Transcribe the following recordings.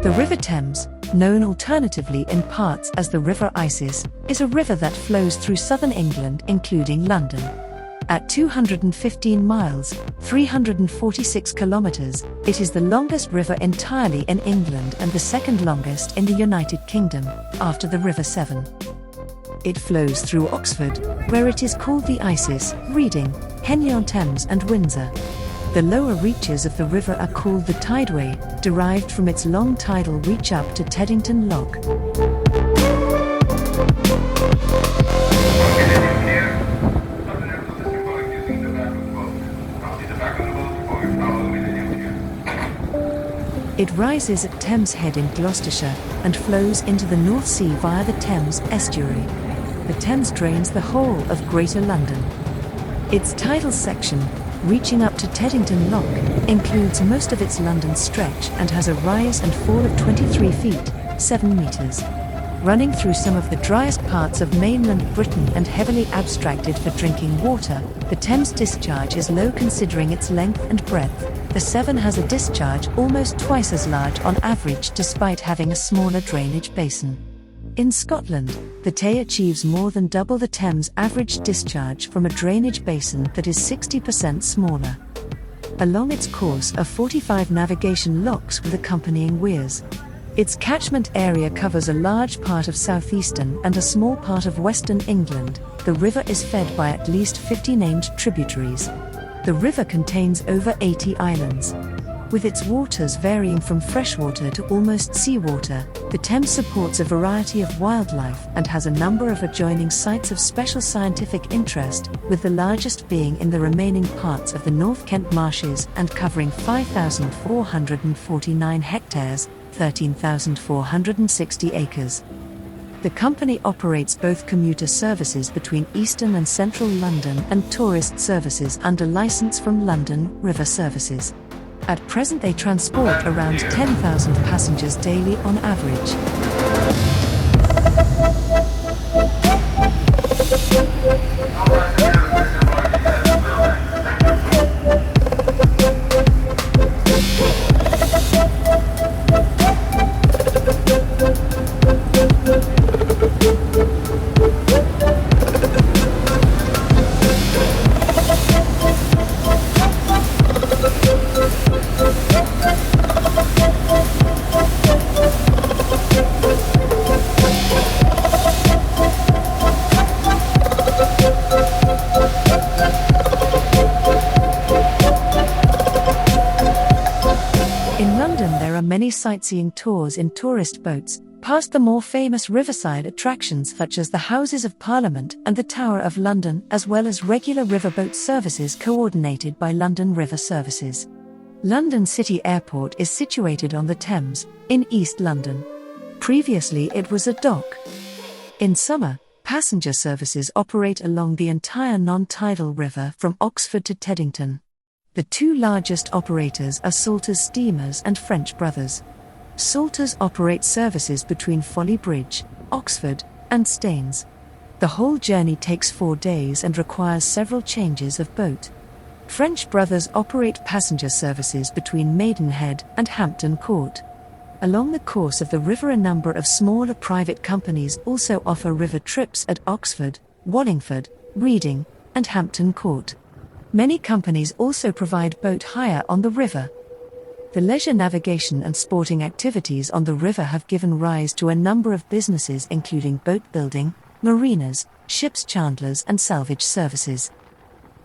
The River Thames, known alternatively in parts as the River Isis, is a river that flows through southern England including London. At 215 miles, 346 kilometers, it is the longest river entirely in England and the second longest in the United Kingdom, after the River Severn. It flows through Oxford, where it is called the Isis, Reading, Henley-on-Thames and Windsor. The lower reaches of the river are called the tideway, derived from its long tidal reach up to Teddington Lock. It rises at Thames Head in Gloucestershire and flows into the North Sea via the Thames estuary. The Thames drains the whole of Greater London. Its tidal section, reaching up to Teddington Lock, includes most of its London stretch and has a rise and fall of 23 feet, 7 metres. Running through some of the driest parts of mainland Britain and heavily abstracted for drinking water, the Thames discharge is low considering its length and breadth. The Severn has a discharge almost twice as large on average despite having a smaller drainage basin. In Scotland, the Tay achieves more than double the Thames average discharge from a drainage basin that is 60% smaller. Along its course are 45 navigation locks with accompanying weirs. Its catchment area covers a large part of southeastern and a small part of western England. The river is fed by at least 50 named tributaries. The river contains over 80 islands. With its waters varying from freshwater to almost seawater, the Thames supports a variety of wildlife and has a number of adjoining sites of special scientific interest, with the largest being in the remaining parts of the North Kent marshes and covering 5,449 hectares, 13,460 acres. The company operates both commuter services between eastern and central London and tourist services under licence from London River Services. At present they transport around 10,000 passengers daily on average. In London there are many sightseeing tours in tourist boats, past the more famous riverside attractions such as the Houses of Parliament and the Tower of London, as well as regular riverboat services coordinated by London River Services. London City Airport is situated on the Thames, in East London. Previously it was a dock. In summer, passenger services operate along the entire non-tidal river from Oxford to Teddington. The two largest operators are Salters Steamers and French Brothers. Salters operate services between Folly Bridge, Oxford, and Staines. The whole journey takes 4 days and requires several changes of boat. French Brothers operate passenger services between Maidenhead and Hampton Court. Along the course of the river a number of smaller private companies also offer river trips at Oxford, Wallingford, Reading, and Hampton Court. Many companies also provide boat hire on the river. The leisure navigation and sporting activities on the river have given rise to a number of businesses including boat building, marinas, ships chandlers and salvage services.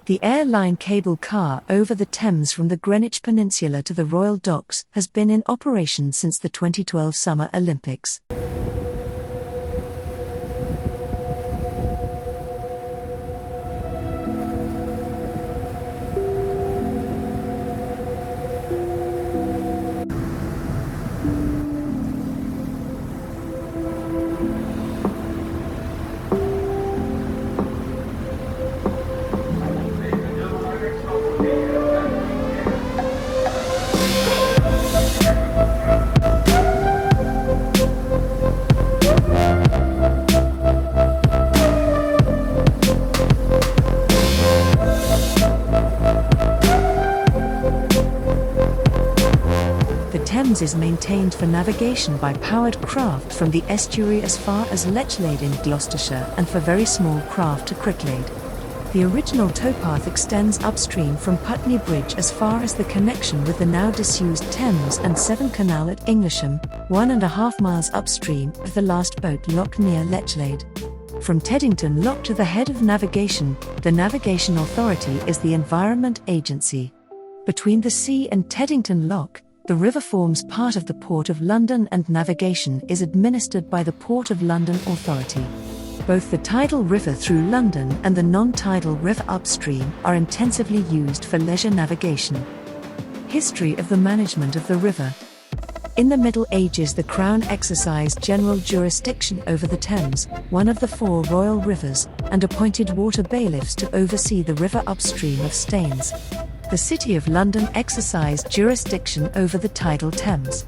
The airline cable car over the Thames from the Greenwich Peninsula to the Royal Docks has been in operation since the 2012 Summer Olympics. Thames is maintained for navigation by powered craft from the estuary as far as Lechlade in Gloucestershire and for very small craft to Cricklade. The original towpath extends upstream from Putney Bridge as far as the connection with the now disused Thames and Severn Canal at Englisham, 1.5 miles upstream of the last boat lock near Lechlade. From Teddington Lock to the head of navigation, the Navigation Authority is the Environment Agency. Between the sea and Teddington Lock, the river forms part of the Port of London and navigation is administered by the Port of London Authority. Both the tidal river through London and the non-tidal river upstream are intensively used for leisure navigation. History of the management of the river. In the Middle Ages, the Crown exercised general jurisdiction over the Thames, one of the 4 royal rivers, and appointed water bailiffs to oversee the river upstream of Staines. The City of London exercised jurisdiction over the tidal Thames.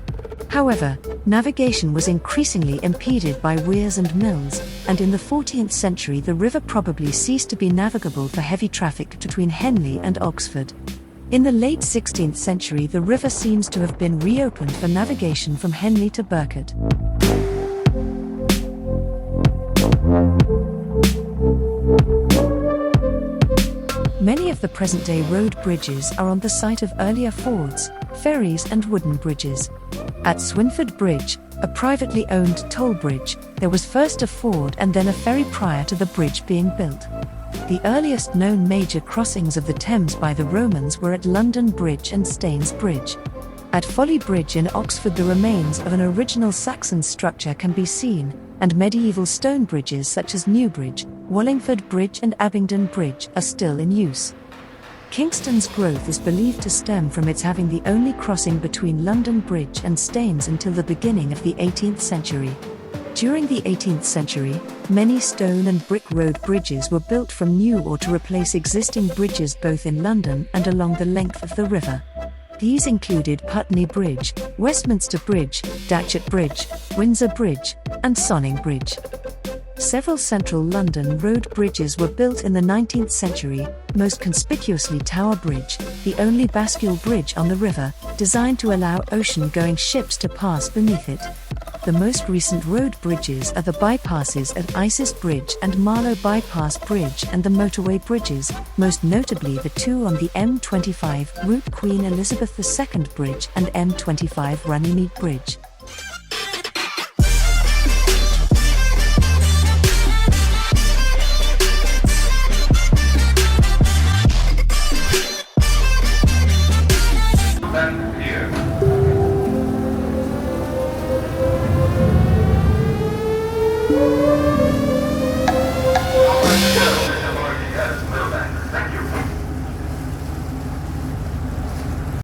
However, navigation was increasingly impeded by weirs and mills, and in the 14th century the river probably ceased to be navigable for heavy traffic between Henley and Oxford. In the late 16th century the river seems to have been reopened for navigation from Henley to Burcourt. Many of the present-day road bridges are on the site of earlier fords, ferries and wooden bridges. At Swinford Bridge, a privately owned toll bridge, there was first a ford and then a ferry prior to the bridge being built. The earliest known major crossings of the Thames by the Romans were at London Bridge and Staines Bridge. At Folly Bridge in Oxford the remains of an original Saxon structure can be seen, and medieval stone bridges such as Newbridge, Wallingford Bridge and Abingdon Bridge are still in use. Kingston's growth is believed to stem from its having the only crossing between London Bridge and Staines until the beginning of the 18th century. During the 18th century, many stone and brick road bridges were built from new or to replace existing bridges both in London and along the length of the river. These included Putney Bridge, Westminster Bridge, Datchet Bridge, Windsor Bridge, and Sonning Bridge. Several central London road bridges were built in the 19th century, most conspicuously Tower Bridge, the only bascule bridge on the river, designed to allow ocean-going ships to pass beneath it. The most recent road bridges are the bypasses at Isis Bridge and Marlow Bypass Bridge and the motorway bridges, most notably the 2 on the M25 route Queen Elizabeth II Bridge and M25 Runnymede Bridge.